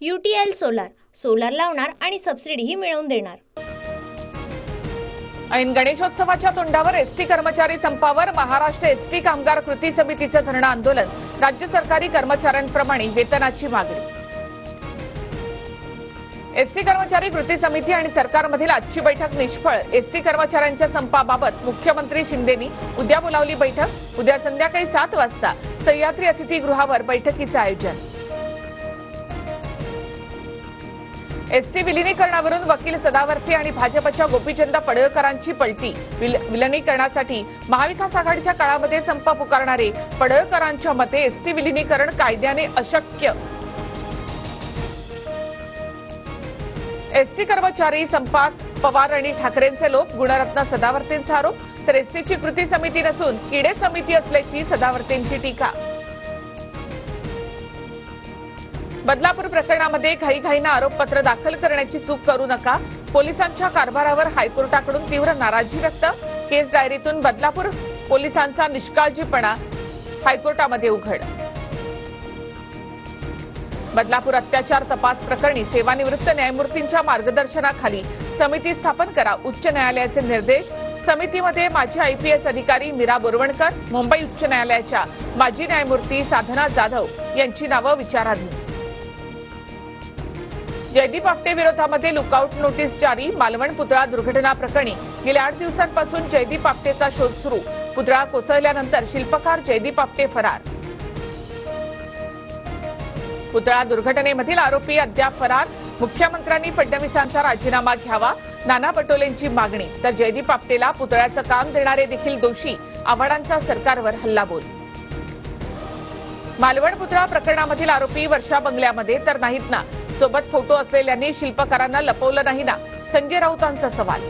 UTL solar लावणार आणि सबसिडीही मिळवून देणार। ऐन गणेशोत्सवाच्या तोंडावर एसटी कर्मचारी संपावर महाराष्ट्र एसटी कामगार कृती समितीचं धरणं आंदोलन। राज्य सरकारी कर्मचाऱ्यांप्रमाणे वेतनाची मागणी। एसटी कर्मचारी कृती समिती आणि सरकारमधील आजची बैठक निष्फळ। एसटी कर्मचाऱ्यांच्या संपाबाबत मुख्यमंत्री शिंदेंनी उद्या बोलावली बैठक। उद्या संध्याकाळी 7 वाजता सह्याद्री अतिथीगृहावर बैठकीचं आयोजन। एसटी विलिनीकरणावरून वकील सदावर्ते आणि भाजपच्या गोपीचंद पडळकरांची पलटी। विलिनीकरणासाठी महाविकास आघाडीच्या काळामध्ये संप पुकारणारे पडळकरांच्या मते एसटी विलिनीकरण कायद्याने अशक्य। एसटी कर्मचारी संपात पवार आणि ठाकरेंचे लोक, गुणरत्न सदावर्तेंचा आरोप। तर एसटीची कृती समिती नसून किडे समिती असल्याची सदावर्तेंची टीका। बदलापूर प्रकरणामध्ये घाईघाईने आरोपपत्र दाखल करण्याची चूक करू नका। पोलिसांच्या कारभारावर हायकोर्टाकडून तीव्र नाराजी व्यक्त। केस डायरीतून बदलापूर पोलिसांचा निष्काळजीपणा हायकोर्टामध्ये उघड। बदलापूर अत्याचार तपास प्रकरणी सेवानिवृत्त न्यायमूर्तींच्या मार्गदर्शनाखाली समिती स्थापन करा, उच्च न्यायालयाचे निर्देश। समितीमध्ये माजी IPS अधिकारी मीरा बोरवणकर, मुंबई उच्च न्यायालयाच्या माजी न्यायमूर्ती साधना जाधव यांची नावे विचाराधीन। जयदीप आपटे विरोधामध्ये लुकआउट नोटीस जारी। मालवण पुतळा दुर्घटना प्रकरणी गेल्या 8 दिवसांपासून जयदीप आपटेचा शोध सुरू। पुतळा कोसळल्यानंतर शिल्पकार जयदीप आपटे फरार। पुतळा दुर्घटनेमधील आरोपी अद्याप फरार। मुख्यमंत्र्यांनी फडणवीसांचा राजीनामा घ्यावा, नाना पटोलेंची मागणी। तर जयदीप आपटेला पुतळ्याचं काम देणारे देखील दोषी, आव्हाडांचा सरकारवर हल्लाबोल। मालवण पुतळा प्रकरणामधील आरोपी वर्षा बंगल्यामध्ये तर नाहीत ना? सोबत फोटो असलेल्यांनी शिल्पकारांना लपवलं नाही ना? संजय राऊतांचा सवाल।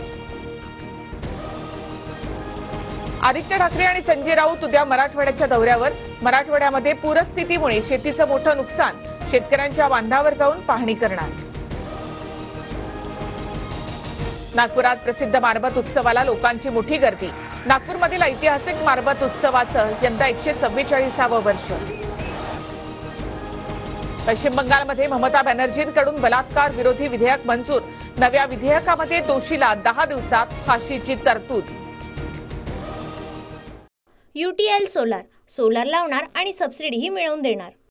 आदित्य ठाकरे आणि संजय राऊत उद्या मराठवाड्याच्या दौऱ्यावर। मराठवाड्यामध्ये पूरस्थितीमुळे शेतीचं मोठं नुकसान, शेतकऱ्यांच्या बांधावर जाऊन पाहणी करणार। नागपुरात प्रसिद्ध मारबत उत्सवाला लोकांची मोठी गर्दी। नागपूरमधील ऐतिहासिक मारबत उत्सवाचं यंदा 144वे वर्ष। पश्चिम बंगालमध्ये ममता बॅनर्जींकडून बलात्कार विरोधी विधेयक मंजूर। नव्या विधेयकामध्ये दोषीला 10 दिवसात फाशीची तरतूद। UTL सोलार लावणार आणि सबसिडीही मिळवून देणार।